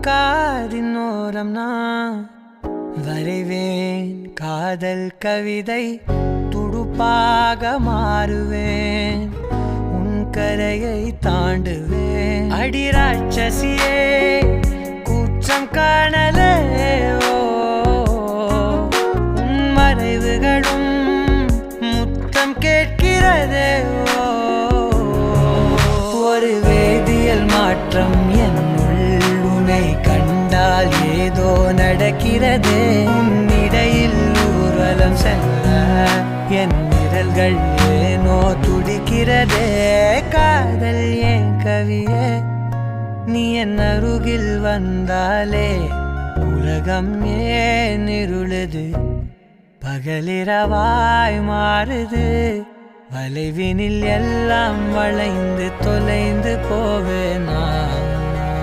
காதினோரம் நான் வரைவேன் காதல் கவிதை துடுப்பாக மாறுவேன் உன் கரையை தாண்டுவேன் அடி ராட்சசியே கூச்சம் காணலே உன் மறைவுகளும் முத்தம் கேட்கிறதே ஒரு வேதியியல் மாற்றம் என்னுள் உன்னை கண்டால் ஏதோ நடக்கிறதே உன்னிடையில் ஊர்வலம் செல்ல என் விரல்கள் ஏனோ துடிக்கிறதே காதல் ஏன் கவியே நீ என் அருகில் வந்தாலே உலகம் ஏன் இருளுது பகலிரவாய் மாறுது வளைவினில் எல்லாம் வளைந்து தொலைந்து போவேனா